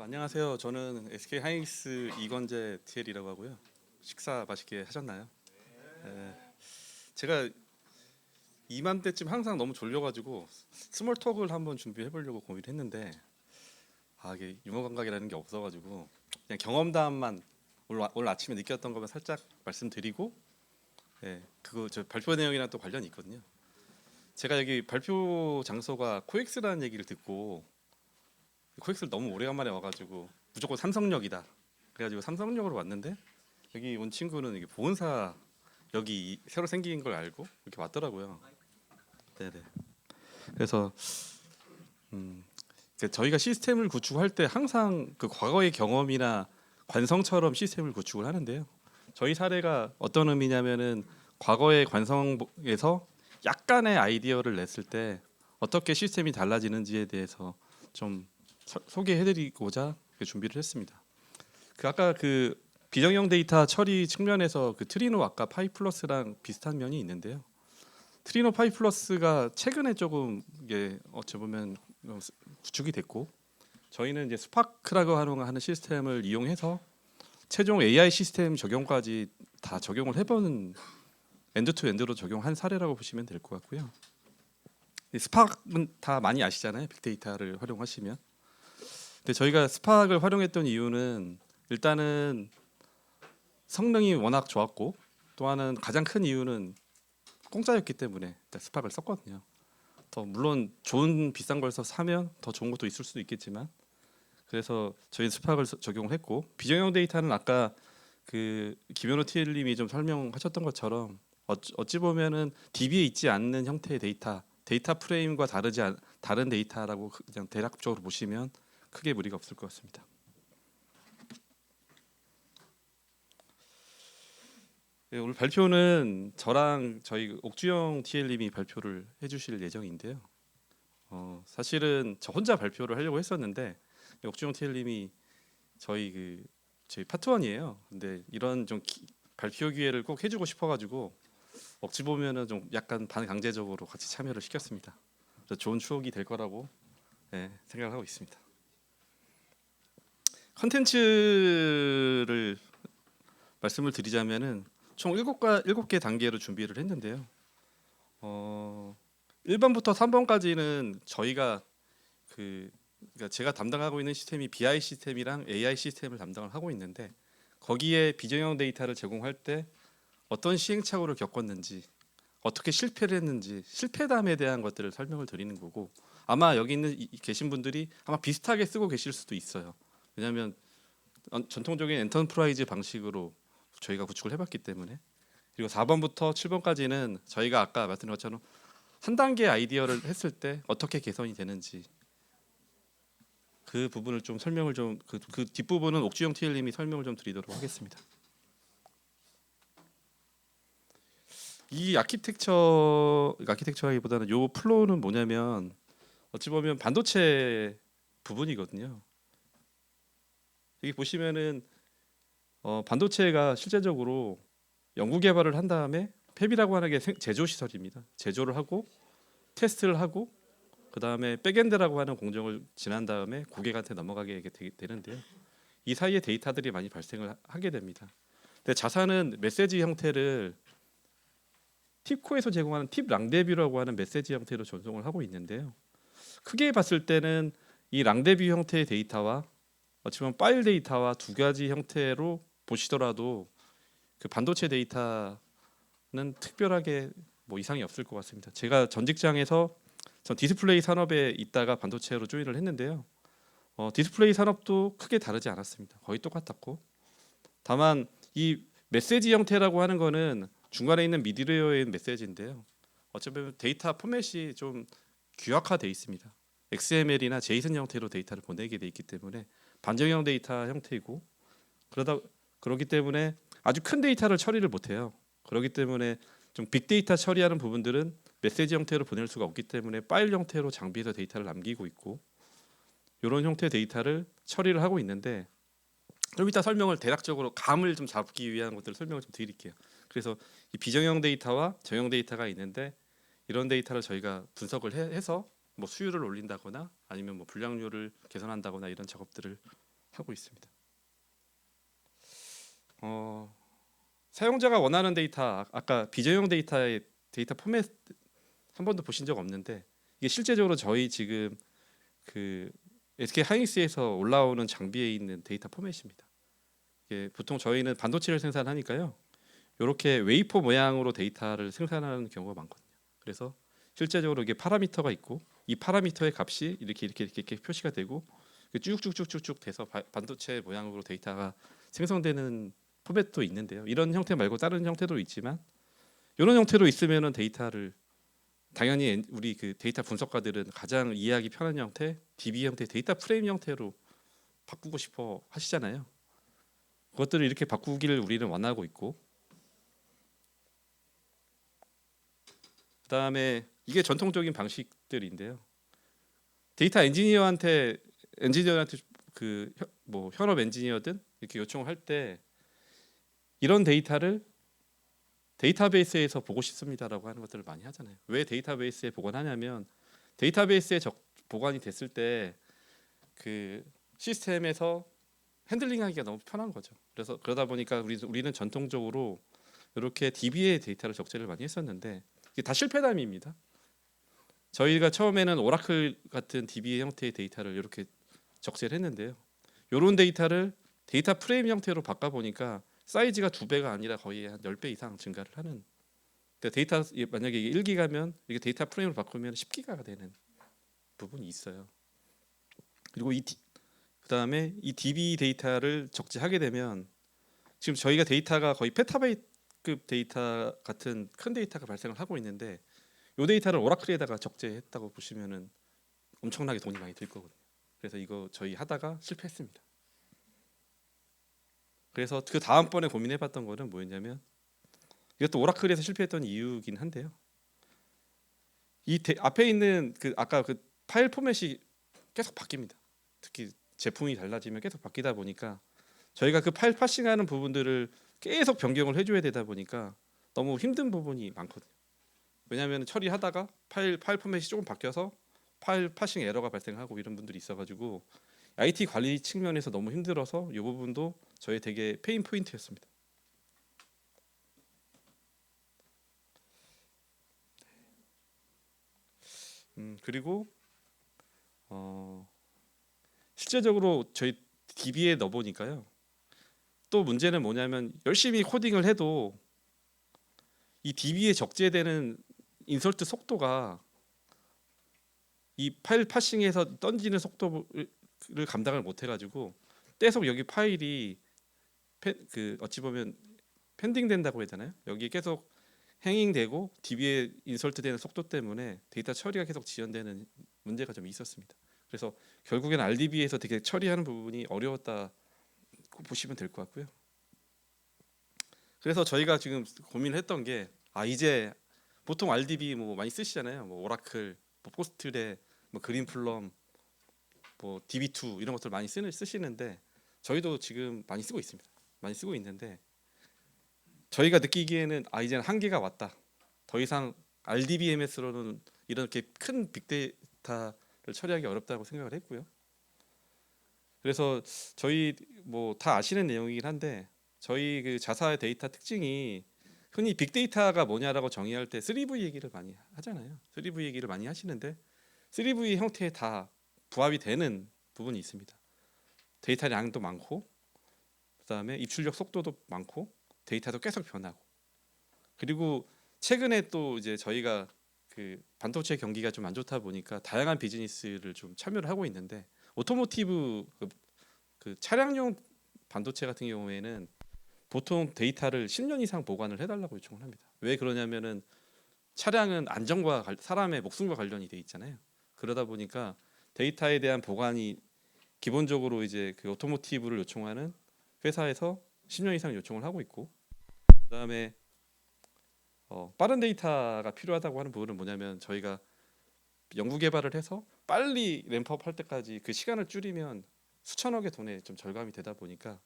안녕하세요. 저는 SK 하이닉스 이건재 TL이라고 하고요. 식사 맛있게 하셨나요? 네. 제가 이맘때쯤 항상 너무 졸려가지고 스몰 톡을 한번 준비해 보려고 고민했는데 이게 유머 감각이라는 게 없어가지고 그냥 경험담만 오늘 아침에 느꼈던 것만 살짝 말씀드리고, 그거 저 발표 내용이랑 또 관련이 있거든요. 제가 여기 발표 장소가 코엑스라는 얘기를 듣고 코엑스를 너무 오래간만에 와가지고 무조건 삼성역이다. 그래가지고 삼성역으로 왔는데 여기 온 친구는 이게 보은사 여기 새로 생긴 걸 알고 이렇게 왔더라고요. 네네. 그래서 저희가 시스템을 구축할 때 항상 그 과거의 경험이나 관성처럼 시스템을 구축을 하는데요. 저희 사례가 어떤 의미냐면은 과거의 관성에서 약간의 아이디어를 냈을 때 어떻게 시스템이 달라지는지에 대해서 좀 소개해드리고자 준비를 했습니다. 아까 그 비정형 데이터 처리 측면에서 그 트리노 아까 파이플러스랑 비슷한 면이 있는데요. 트리노 파이플러스가 최근에 조금 이게 어찌 보면 구축이 됐고 저희는 이제 스파크라고 하는 시스템을 이용해서 최종 AI 시스템 적용까지 다 적용을 해보는 엔드 투 엔드로 적용한 사례라고 보시면 될 것 같고요. 스파크는 다 많이 아시잖아요. 빅데이터를 활용하시면. 근데 저희가 스파크를 활용했던 이유는 일단은 성능이 워낙 좋았고 또 하나는 가장 큰 이유는 공짜였기 때문에 스파크를 썼거든요. 더 물론 좋은 비싼 걸 사면 더 좋은 것도 있을 수도 있겠지만 그래서 저희 스파크를 적용을 했고 비정형 데이터는 아까 그 김현우 TL님이 좀 설명하셨던 것처럼 어찌 보면은 DB에 있지 않는 형태의 데이터 프레임과 다른 데이터라고 그냥 대략적으로 보시면 크게 무리가 없을 것 같습니다. 오늘 발표는 저랑 저희 옥주영 TL님이 발표를 해주실 예정인데요. 사실은 저 혼자 발표를 하려고 했었는데 옥주영 TL님이 저희 파트원이에요. 근데 이런 좀 발표 기회를 꼭 해주고 싶어가지고 어찌 보면은 좀 약간 반강제적으로 같이 참여를 시켰습니다. 그래서 좋은 추억이 될 거라고 생각을 하고 있습니다. 컨텐츠를 말씀을 드리자면은 총 7개 단계로 준비를 했는데요. 1번부터 3번까지는 저희가 그러니까 제가 담당하고 있는 시스템이 BI 시스템이랑 AI 시스템을 담당을 하고 있는데 거기에 비정형 데이터를 제공할 때 어떤 시행착오를 겪었는지 어떻게 실패를 했는지 실패담에 대한 것들을 설명을 드리는 거고 아마 여기 계신 분들이 아마 비슷하게 쓰고 계실 수도 있어요. 왜냐하면 전통적인 엔터프라이즈 방식으로 저희가 구축을 해봤기 때문에 그리고 4번부터 7번까지는 저희가 아까 말씀드린 것처럼 한 단계 아이디어를 했을 때 어떻게 개선이 되는지 그 부분을 좀 설명을 그 뒷부분은 옥주영 TL님이 설명을 좀 드리도록 하겠습니다. 이 아키텍처라기보다는 요 플로우는 뭐냐면 어찌 보면 반도체 부분이거든요. 여기 보시면은 반도체가 실제적으로 연구 개발을 한 다음에 팹이라고 하는 게 제조 시설입니다. 제조를 하고 테스트를 하고 그 다음에 백엔드라고 하는 공정을 지난 다음에 고객한테 넘어가게 되는데요. 이 사이에 데이터들이 많이 발생을 하게 됩니다. 근데 자사는 메시지 형태를 팁코에서 제공하는 팁 랑데뷰라고 하는 메시지 형태로 전송을 하고 있는데요. 크게 봤을 때는 이 랑데뷰 형태의 데이터와 어찌보면 파일 데이터와 두 가지 형태로 보시더라도 그 반도체 데이터는 특별하게 뭐 이상이 없을 것 같습니다. 제가 전 직장에서 전 디스플레이 산업에 있다가 반도체로 조인을 했는데요. 디스플레이 산업도 크게 다르지 않았습니다. 거의 똑같았고 다만 이 메시지 형태라고 하는 거는 중간에 있는 미드웨어의 메시지인데요. 어쩌면 데이터 포맷이 좀 규약화돼 있습니다. XML이나 제이슨 형태로 데이터를 보내게 돼 있기 때문에 반정형 데이터 형태이고 그러기 때문에 아주 큰 데이터를 처리를 못해요. 그렇기 때문에 좀 빅데이터 처리하는 부분들은 메시지 형태로 보낼 수가 없기 때문에 파일 형태로 장비에서 데이터를 남기고 있고 이런 형태의 데이터를 처리를 하고 있는데 좀 이따 설명을 대략적으로 감을 좀 잡기 위한 것들을 설명을 좀 드릴게요. 그래서 이 비정형 데이터와 정형 데이터가 있는데 이런 데이터를 저희가 분석을 해서 뭐 수율을 올린다거나 아니면 뭐 분량률을 개선한다거나 이런 작업들을 하고 있습니다. 사용자가 원하는 데이터, 아까 비저용 데이터의 데이터 포맷 한 번도 보신 적 없는데, 이게 실제적으로 저희 지금 그 SK 하이닉스에서 올라오는 장비에 있는 데이터 포맷입니다. 이게 보통 저희는 반도체를 생산하니까요, 이렇게 웨이퍼 모양으로 데이터를 생산하는 경우가 많거든요. 그래서 실제적으로 이게 파라미터가 있고, 이 파라미터의 값이 이렇게 표시가 되고 쭉쭉쭉쭉쭉 돼서 반도체 모양으로 데이터가 생성되는 포맷도 있는데요. 이런 형태 말고 다른 형태도 있지만, 이런 형태로 있으면은 데이터를 당연히 우리 그 데이터 분석가들은 가장 이해하기 편한 형태, DB 형태, 데이터 프레임 형태로 바꾸고 싶어 하시잖아요. 그것들을 이렇게 바꾸기를 우리는 원하고 있고, 그다음에 이게 전통적인 방식들인데요. 데이터 엔지니어한테 그 뭐 현업 엔지니어든 이렇게 요청을 할 때 이런 데이터를 데이터베이스에서 보고 싶습니다라고 하는 것들을 많이 하잖아요. 왜 데이터베이스에 보관하냐면, 데이터베이스에 보관이 됐을 때 그 시스템에서 핸들링하기가 너무 편한 거죠. 그래서 그러다 보니까 우리는 전통적으로 이렇게 DB에 데이터를 적재를 많이 했었는데, 이게 다 실패담입니다. 저희가 처음에는 오라클 같은 DB 형태의 데이터를 이렇게 적재를 했는데요. 이런 데이터를 데이터 프레임 형태로 바꿔 보니까 사이즈가 2배가 아니라 거의 한 10배 이상 증가를 하는. 그러니까 데이터 만약에 이게 1기가면 이게 데이터 프레임으로 바꾸면 10기가가 되는 부분이 있어요. 그리고 그다음에 이 DB 데이터를 적재하게 되면, 지금 저희가 데이터가 거의 페타바이트급 데이터 같은 큰 데이터가 발생을 하고 있는데, 이 데이터를 오라클에다가 적재했다고 보시면은 엄청나게 돈이 많이 들 거거든요. 그래서 이거 저희 하다가 실패했습니다. 그래서 그 다음번에 고민해봤던 거는 뭐였냐면, 이것도 오라클에서 실패했던 이유긴 한데요. 앞에 있는 그 아까 그 파일 포맷이 계속 바뀝니다. 특히 제품이 달라지면 계속 바뀌다 보니까 저희가 그 파일 파싱하는 부분들을 계속 변경을 해줘야 되다 보니까 너무 힘든 부분이 많거든요. 왜냐하면 처리하다가 파일 포맷이 조금 바뀌어서 파일 파싱 에러가 발생하고 이런 분들이 있어가지고 IT 관리 측면에서 너무 힘들어서 이 부분도 저희 되게 페인 포인트였습니다. 그리고 실제적으로 저희 DB에 넣어보니까요, 또 문제는 뭐냐면 열심히 코딩을 해도 이 DB에 적재되는 인설트 속도가 이 파일 파싱에서 던지는 속도를 감당을 못 해가지고 계속 여기 파일이 그 어찌 보면 펜딩 된다고 해야 되나요? 여기 계속 행잉되고 DB에 인설트되는 속도 때문에 데이터 처리가 계속 지연되는 문제가 좀 있었습니다. 그래서 결국에는 RDB에서 되게 처리하는 부분이 어려웠다 보시면 될 것 같고요. 그래서 저희가 지금 고민했던 게, 이제 보통 RDB 뭐 많이 쓰시잖아요. 뭐 오라클, 뭐 포스트레, 뭐 그린플럼, 뭐 DB2 이런 것들 많이 쓰시는데, 저희도 지금 많이 쓰고 있습니다. 많이 쓰고 있는데, 저희가 느끼기에는 이제는 한계가 왔다. 더 이상 RDBMS로는 이렇게 큰 빅데이터를 처리하기 어렵다고 생각을 했고요. 그래서 저희 뭐 다 아시는 내용이긴 한데, 저희 그 자사의 데이터 특징이 흔히 빅데이터가 뭐냐라고 정의할 때 3V 얘기를 많이 하잖아요. 3V 얘기를 많이 하시는데 3V 형태에 다 부합이 되는 부분이 있습니다. 데이터량도 많고, 그다음에 입출력 속도도 많고, 데이터도 계속 변하고, 그리고 최근에 또 이제 저희가 그 반도체 경기가 좀 안 좋다 보니까 다양한 비즈니스를 좀 참여를 하고 있는데, 오토모티브 그 차량용 반도체 같은 경우에는 보통 데이터를 10년 이상 보관을 해달라고 요청을 합니다. 왜 그러냐면은 차량은 안전과 사람의 목숨과 관련이 돼 있잖아요. 그러다 보니까 데이터에 대한 보관이 기본적으로 이제 그 오토모티브를 요청하는 회사에서 10년 이상 요청을 하고 있고, 그다음에 빠른 데이터가 필요하다고 하는 부분은 뭐냐면, 저희가 연구 개발을 해서 빨리 램프업 할 때까지 그 시간을 줄이면 수천억의 돈에 좀 절감이 되다 보니까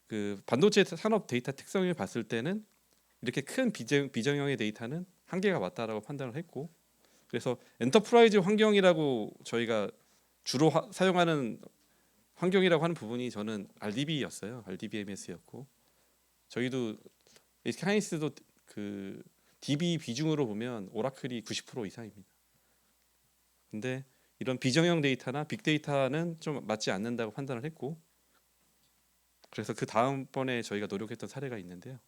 그 반도체 산업 데이터 특성을 봤을 때는 이렇게 큰 비정형의 데이터는 한계가 왔다라고 판단을 했고, 그래서 엔터프라이즈 환경이라고 저희가 주로 사용하는 환경이라고 하는 부분이 저는 RDB였어요. RDBMS였고 저희도 SK하이닉스도 그 DB 비중으로 보면 오라클이 90% 이상입니다. 근데 이런 비정형 데이터나 빅데이터는 좀 맞지 않는다고 판단을 했고 그래서 그 다음번에 저희가 노력했던 사례가 있는데요.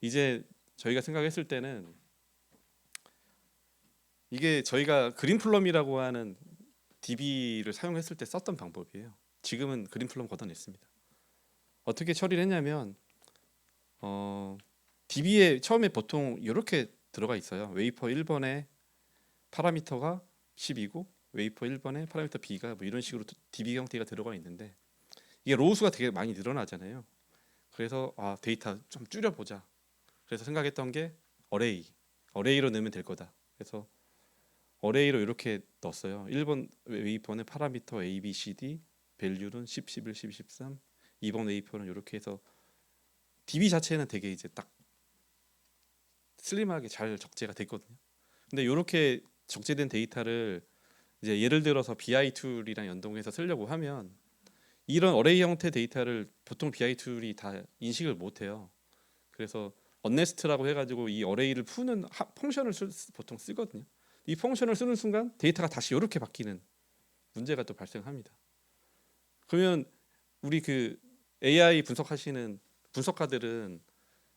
이제 저희가 생각했을 때는 이게 저희가 그린플럼이라고 하는 DB를 사용했을 때 썼던 방법이에요. 지금은 그린플럼 걷어냈습니다. 어떻게 처리를 했냐면 DB에 처음에 보통 이렇게 들어가 있어요. 웨이퍼 1번에 파라미터가 10이고 웨이퍼 1번에 파라미터 B가 뭐 이런 식으로 DB 형태가 들어가 있는데 이게 로우수가 되게 많이 늘어나잖아요. 그래서 데이터 좀 줄여보자. 그래서 생각했던 게 어레이로 넣으면 될 거다. 그래서 어레이로 이렇게 넣었어요. 1번 웨이퍼는 파라미터 A, B, C, D 밸류는 10, 11, 12, 13 2번 웨이퍼는 이렇게 해서 DB 자체는 되게 이제 딱 슬림하게 잘 적재가 됐거든요. 근데 이렇게 적재된 데이터를 이제 예를 들어서 BI 툴이랑 연동해서 쓰려고 하면 이런 어레이 형태 데이터를 보통 BI 툴이 다 인식을 못해요. 그래서 언네스트라고 해가지고 이 어레이를 푸는 펑션을 보통 쓰거든요. 이 펑션을 쓰는 순간 데이터가 다시 이렇게 바뀌는 문제가 또 발생합니다. 그러면 우리 그 AI 분석하시는 분석가들은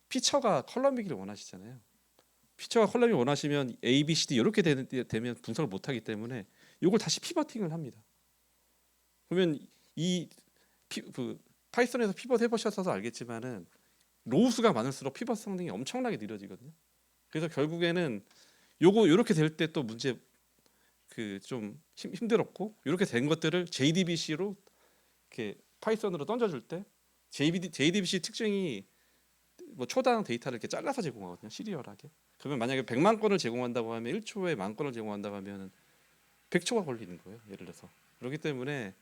피처가 컬럼이기를 원하시잖아요. 피처가 컬럼이 원하시면 A, B, C, D 이렇게 되면 분석을 못하기 때문에 이걸 다시 피버팅을 합니다. 그러면 그 파이썬에서 피벗 해보셔서 알겠지만은 로우수가 많을수록 피벗 성능이 엄청나게 느려지거든요. 그래서 결국에는 요거 이렇게 될 때 또 문제 그 좀 힘들었고 이렇게 된 것들을 JDBC로 이렇게 파이썬으로 던져줄 때 JDBC 특징이 뭐 초당 데이터를 이렇게 잘라서 제공하거든요. 시리얼하게. 그러면 만약에 100만 건을 제공한다고 하면 1초에 10,000건을 제공한다고 하면 100초가 걸리는 거예요. 예를 들어서. 그렇기 때문에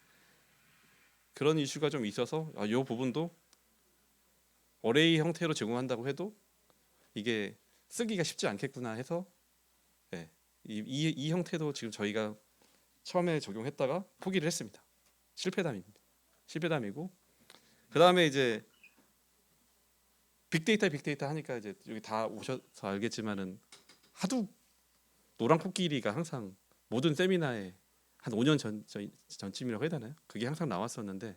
그런 이슈가 좀 있어서 이 부분도 어레이 형태로 제공한다고 해도 이게 쓰기가 쉽지 않겠구나 해서 네, 이 형태도 지금 저희가 처음에 적용했다가 포기를 했습니다. 실패담입니다. 실패담이고 그 다음에 이제 빅데이터 하니까 이제 여기 다 오셔서 알겠지만은 하도 노란 코끼리가 항상 모든 세미나에 한 5년 전쯤이라고 해야 되나요? 그게 항상 나왔었는데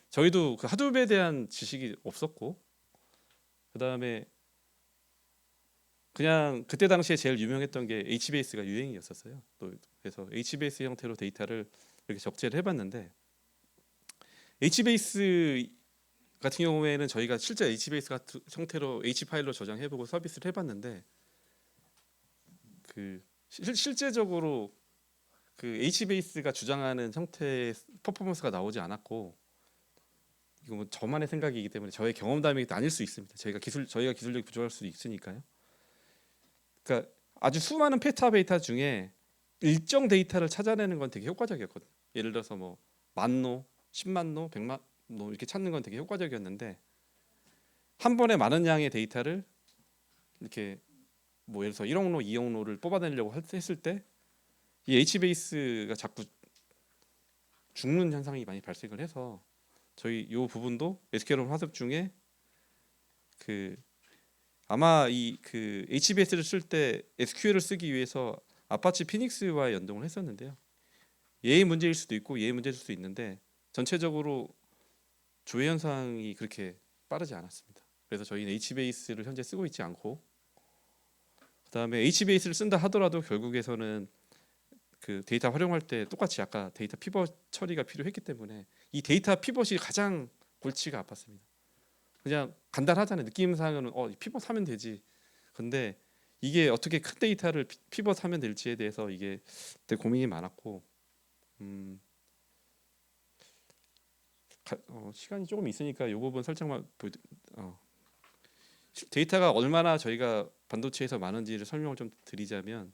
저희도 그 하둡에 대한 지식이 없었고 그 다음에 그냥 그때 당시에 제일 유명했던 게 HBase가 유행이었었어요. 또 그래서 HBase 형태로 데이터를 이렇게 적재를 해봤는데 HBase 같은 경우에는 저희가 실제 HBase 같은 형태로 H 파일로 저장해보고 서비스를 해봤는데 그 실제적으로 그 HBase가 주장하는 형태의 퍼포먼스가 나오지 않았고 이거 뭐 저만의 생각이기 때문에 저의 경험담이 아닐 수 있습니다. 저희가 기술력이 부족할 수도 있으니까요. 그러니까 아주 수많은 페타데이터 중에 일정 데이터를 찾아내는 건 되게 효과적이었거든요. 예를 들어서 뭐 10,000노, 100,000노, 100,000노 이렇게 찾는 건 되게 효과적이었는데 한 번에 많은 양의 데이터를 이렇게 뭐 예를 들어서 1억노, 2억노를 뽑아내려고 했을 때 이 HBase가 자꾸 죽는 현상이 많이 발생을 해서 저희 이 부분도 SQL 화습 중에 그 아마 이 그 HBase를 쓸 때 SQL을 쓰기 위해서 아파치 피닉스와 연동을 했었는데요. 얘의 문제일 수도 있고 얘의 문제일 수도 있는데 전체적으로 조회 현상이 그렇게 빠르지 않았습니다. 그래서 저희는 HBase를 현재 쓰고 있지 않고 그다음에 HBase를 쓴다 하더라도 결국에서는 그 데이터 활용할 때 똑같이 아까 데이터 피벗 처리가 필요했기 때문에 이 데이터 피벗이 가장 골치가 아팠습니다. 그냥 간단하잖아요. 느낌상으로는 피벗 하면 되지. 근데 이게 어떻게 큰 데이터를 피벗 하면 될지에 대해서 이게 되게 고민이 많았고 시간이 조금 있으니까 이 부분 살짝만 데이터가 얼마나 저희가 반도체에서 많은지를 설명을 좀 드리자면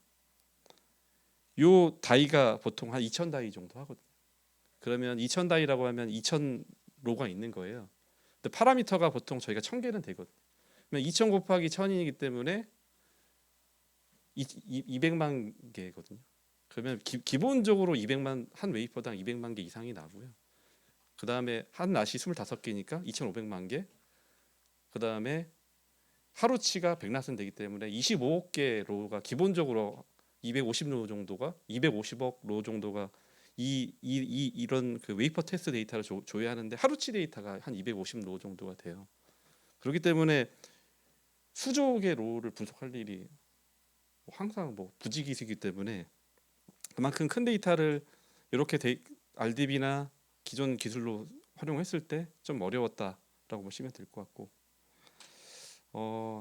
요 다이가 보통 한 2,000 다이 정도 하거든요. 그러면 2,000 다이라고 하면 2,000 로가 있는 거예요. 근데 파라미터가 보통 저희가 1,000개는 되거든요. 그러면 2,000 곱하기 1,000이기 때문에 200만 개거든요. 그러면 기본적으로 200만 한 웨이퍼당 200만 개 이상이 나고요. 그 다음에 한 낫이 25개니까 2,500만 개. 그 다음에 하루치가 100낫은 되기 때문에 25억 개 로가 기본적으로 250로 정도가 250억 로 정도가 이런 그 웨이퍼 테스트 데이터를 조회하는데 하루치 데이터가 한 250로 정도가 돼요. 그렇기 때문에 수조 개 로를 분석할 일이 항상 뭐 부지기수이기 때문에 그만큼 큰 데이터를 이렇게 RDB나 기존 기술로 활용했을 때 좀 어려웠다라고 보시면 될 것 같고,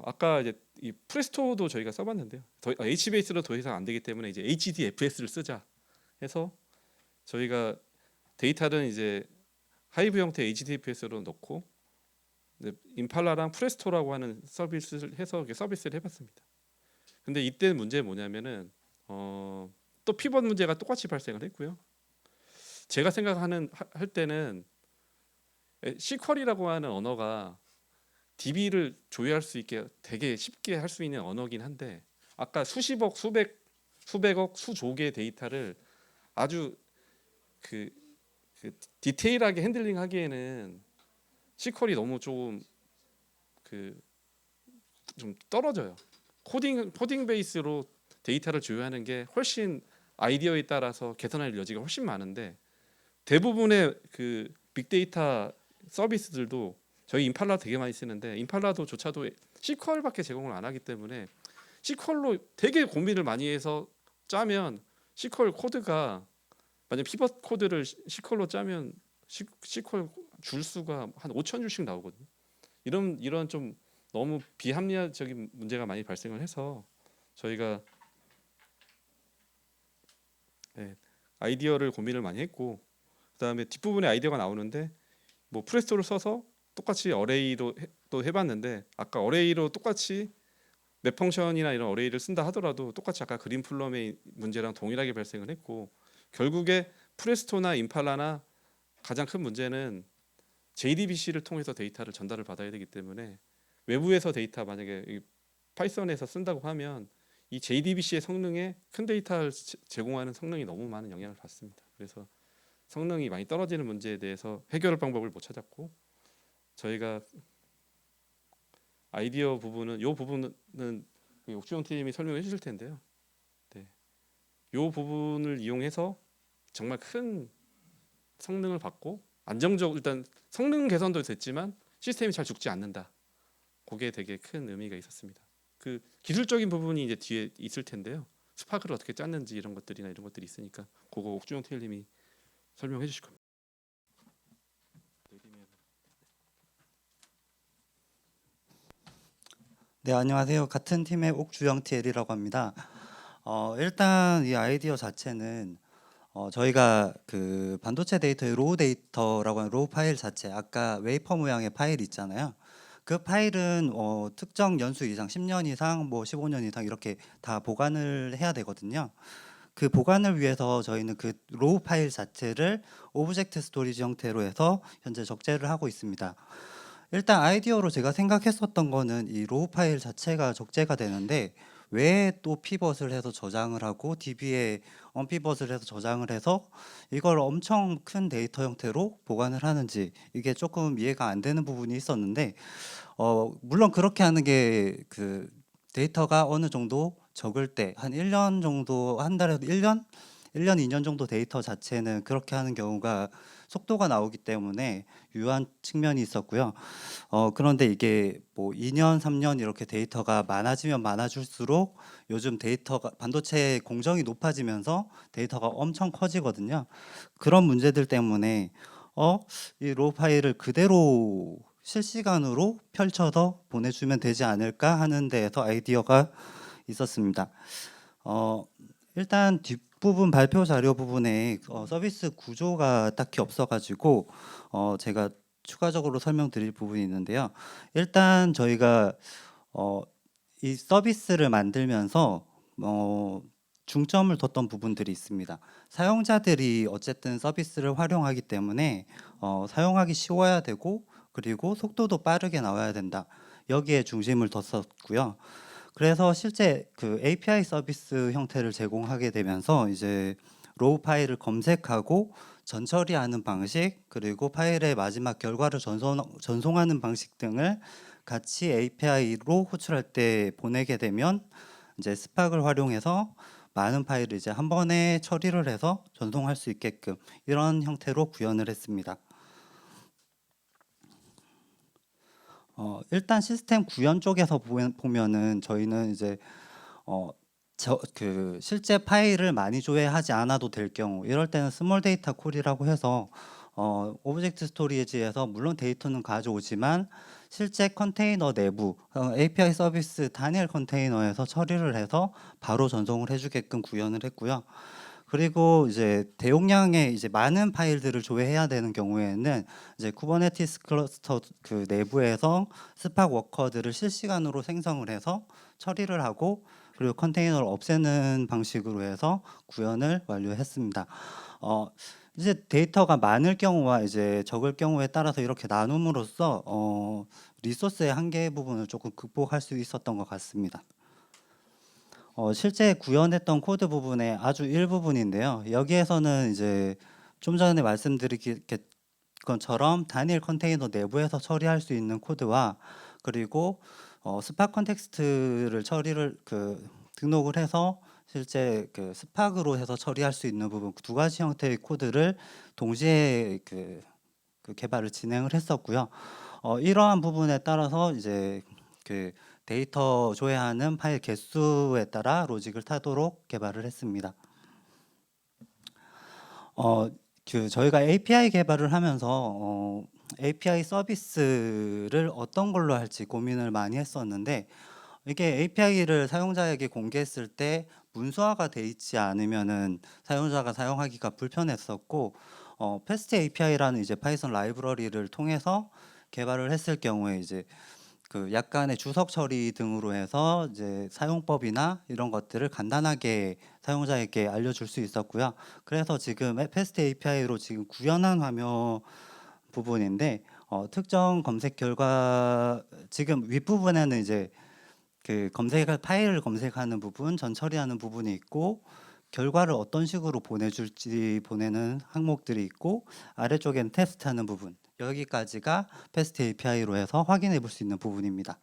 아까 이제 이 프레스토도 저희가 써봤는데요. HBase로 더 이상 안 되기 때문에 이제 HDFS를 쓰자 해서 저희가 데이터는 이제 하이브 형태 HDFS로 넣고 임팔라랑 프레스토라고 하는 서비스를 해서 서비스를 해봤습니다. 근데 이때 문제 뭐냐면은 또 피벗 문제가 똑같이 발생을 했고요. 제가 생각하는 할 때는 SQL이라고 하는 언어가 DB를 조회할 수 있게 되게 쉽게 할 수 있는 언어긴 한데 아까 수십억, 수백억, 수조 개의 데이터를 아주 그 디테일하게 핸들링하기에는 SQL이 너무 좀 떨어져요. 코딩 베이스로 데이터를 조회하는 게 훨씬 아이디어에 따라서 개선할 여지가 훨씬 많은데 대부분의 그 빅데이터 서비스들도 저희 임팔라 되게 많이 쓰는데 임팔라도조차도 SQL밖에 제공을 안 하기 때문에 SQL로 되게 고민을 많이 해서 짜면 SQL 코드가 만약 피벗 코드를 SQL로 짜면 SQL 줄 수가 한 5천 줄씩 나오거든요. 이런 좀 너무 비합리적인 문제가 많이 발생을 해서 저희가 아이디어를 고민을 많이 했고 그다음에 뒷부분에 아이디어가 나오는데 뭐 프레스토를 써서 똑같이 어레이로 또 해봤는데 아까 어레이로 똑같이 맵 펑션이나 이런 어레이를 쓴다 하더라도 똑같이 아까 그린플럼의 문제랑 동일하게 발생을 했고 결국에 프레스토나 임팔라나 가장 큰 문제는 JDBC를 통해서 데이터를 전달을 받아야 되기 때문에 외부에서 데이터 만약에 파이썬에서 쓴다고 하면 이 JDBC의 성능에 큰 데이터를 제공하는 성능이 너무 많은 영향을 받습니다. 그래서 성능이 많이 떨어지는 문제에 대해서 해결할 방법을 못 찾았고 저희가 아이디어 부분은 이 부분은 옥주영 팀이 설명해 주실 텐데요. 네. 이 부분을 이용해서 정말 큰 성능을 받고 안정적 일단 성능 개선도 됐지만 시스템이 잘 죽지 않는다. 그게 되게 큰 의미가 있었습니다. 그 기술적인 부분이 이제 뒤에 있을 텐데요. 스파크를 어떻게 짰는지 이런 것들이나 이런 것들이 있으니까 그거 옥주영 팀님이 설명해 주실 겁니다. 네, 안녕하세요. 같은 팀의 옥주영 TL이라고 합니다. 일단 이 아이디어 자체는 저희가 그 반도체 데이터의 로우 데이터라고 하는 로우 파일 자체, 아까 웨이퍼 모양의 파일 있잖아요. 그 파일은 특정 연수 이상, 10년 이상, 뭐 15년 이상 이렇게 다 보관을 해야 되거든요. 그 보관을 위해서 저희는 그 로우 파일 자체를 오브젝트 스토리지 형태로 해서 현재 적재를 하고 있습니다. 일단 아이디어로 제가 생각했었던 거는 이 로우 파일 자체가 적재가 되는데 왜 또 피벗을 해서 저장을 하고 DB에 언피벗을 해서 저장을 해서 이걸 엄청 큰 데이터 형태로 보관을 하는지 이게 조금 이해가 안 되는 부분이 있었는데 물론 그렇게 하는 게 그 데이터가 어느 정도 적을 때 한 1년 정도 한 달에도 1년? 1년, 2년 정도 데이터 자체는 그렇게 하는 경우가 속도가 나오기 때문에 유효한 측면이 있었고요. 그런데 이게 뭐 2년, 3년 이렇게 데이터가 많아지면 많아질수록 요즘 데이터가 반도체 공정이 높아지면서 데이터가 엄청 커지거든요. 그런 문제들 때문에 이 로우 파일을 그대로 실시간으로 펼쳐서 보내주면 되지 않을까 하는 데에서 아이디어가 있었습니다. 일단 뒷부분 발표 자료 부분에 서비스 구조가 딱히 없어가지고 제가 추가적으로 설명드릴 부분이 있는데요. 일단 저희가 이 서비스를 만들면서 중점을 뒀던 부분들이 있습니다. 사용자들이 어쨌든 서비스를 활용하기 때문에 사용하기 쉬워야 되고 그리고 속도도 빠르게 나와야 된다. 여기에 중심을 뒀었고요. 그래서 실제 그 API 서비스 형태를 제공하게 되면서 이제 로우 파일을 검색하고 전처리하는 방식, 그리고 파일의 마지막 결과를 전송하는 방식 등을 같이 API로 호출할 때 보내게 되면 이제 스팍을 활용해서 많은 파일을 이제 한 번에 처리를 해서 전송할 수 있게끔 이런 형태로 구현을 했습니다. 일단 시스템 구현 쪽에서 보면은 저희는 이제 실제 파일을 많이 조회하지 않아도 될 경우 이럴 때는 스몰 데이터 콜이라고 해서 오브젝트 스토리지에서 물론 데이터는 가져오지만 실제 컨테이너 내부 API 서비스 단일 컨테이너에서 처리를 해서 바로 전송을 해주게끔 구현을 했고요. 그리고 이제 대용량의 이제 많은 파일들을 조회해야 되는 경우에는 이제 쿠버네티스 클러스터 그 내부에서 스팍 워커들을 실시간으로 생성을 해서 처리를 하고 그리고 컨테이너를 없애는 방식으로 해서 구현을 완료했습니다. 이제 데이터가 많을 경우와 이제 적을 경우에 따라서 이렇게 나눔으로써 리소스의 한계 부분을 조금 극복할 수 있었던 것 같습니다. 실제 구현했던 코드 부분의 아주 일부분인데요. 여기에서는 이제 좀 전에 말씀드린 것처럼 단일 컨테이너 내부에서 처리할 수 있는 코드와 그리고 스팍 컨텍스트를 등록을 해서 실제 그 스팍으로 해서 처리할 수 있는 부분 두 가지 형태의 코드를 동시에 개발을 진행을 했었고요. 이러한 부분에 따라서 이제 그 데이터 조회하는 파일 개수에 따라 로직을 타도록 개발을 했습니다. 저희가 API 개발을 하면서 API 서비스를 어떤 걸로 할지 고민을 많이 했었는데 이게 API를 사용자에게 공개했을 때 문서화가 돼 있지 않으면은 사용자가 사용하기가 불편했었고 패스트 API라는 이제 파이썬 라이브러리를 통해서 개발을 했을 경우에 이제 그 약간의 주석 처리 등으로 해서 이제 사용법이나 이런 것들을 간단하게 사용자에게 알려줄 수 있었고요. 그래서 지금 패스트 API로 지금 구현한 화면 부분인데 특정 검색 결과 지금 윗부분에는 이제 그 검색할 파일을 검색하는 부분, 전 처리하는 부분이 있고 결과를 어떤 식으로 보내줄지 보내는 항목들이 있고 아래쪽에는 테스트하는 부분 여기까지가 패스트 API로 해서 확인해 볼 수 있는 부분입니다.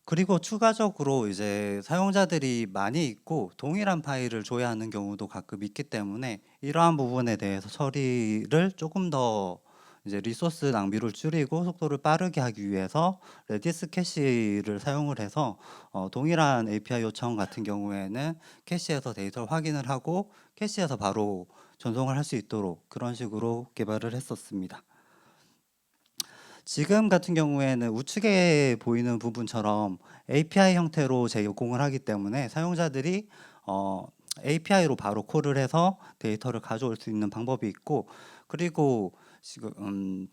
그리고 추가적으로 이제 사용자들이 많이 있고 동일한 파일을 조회하는 경우도 가끔 있기 때문에 이러한 부분에 대해서 처리를 조금 더 이제 리소스 낭비를 줄이고 속도를 빠르게 하기 위해서 레디스 캐시를 사용을 해서 동일한 API 요청 같은 경우에는 캐시에서 데이터를 확인을 하고 캐시에서 바로 전송을 할 수 있도록 그런 식으로 개발을 했었습니다. 지금 같은 경우에는 우측에 보이는 부분처럼 API 형태로 제공을 하기 때문에 사용자들이 API로 바로 콜을 해서 데이터를 가져올 수 있는 방법이 있고 그리고 지금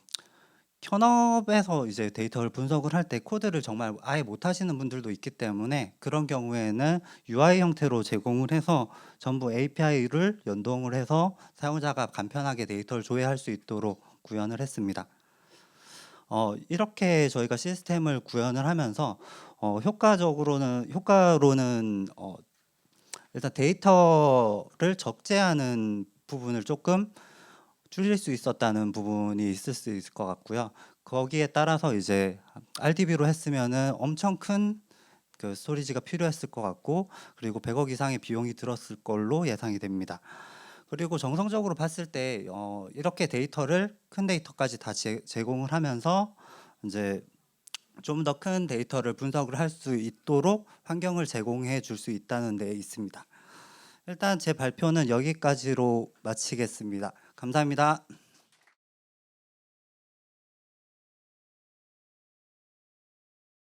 현업에서 이제 데이터를 분석을 할 때 코드를 정말 아예 못 하시는 분들도 있기 때문에 그런 경우에는 UI 형태로 제공을 해서 전부 API를 연동을 해서 사용자가 간편하게 데이터를 조회할 수 있도록 구현을 했습니다. 이렇게 저희가 시스템을 구현을 하면서 효과로는 일단 데이터를 적재하는 부분을 조금 줄일 수 있었다는 부분이 있을 수 있을 것 같고요. 거기에 따라서 이제 RDB로 했으면은 엄청 큰 그 스토리지가 필요했을 것 같고 그리고 100억 이상의 비용이 들었을 걸로 예상이 됩니다. 그리고 정성적으로 봤을 때 이렇게 데이터를 큰 데이터까지 다 제공을 하면서 이제 좀 더 큰 데이터를 분석을 할 수 있도록 환경을 제공해 줄 수 있다는 데 있습니다. 일단 제 발표는 여기까지로 마치겠습니다. 감사합니다.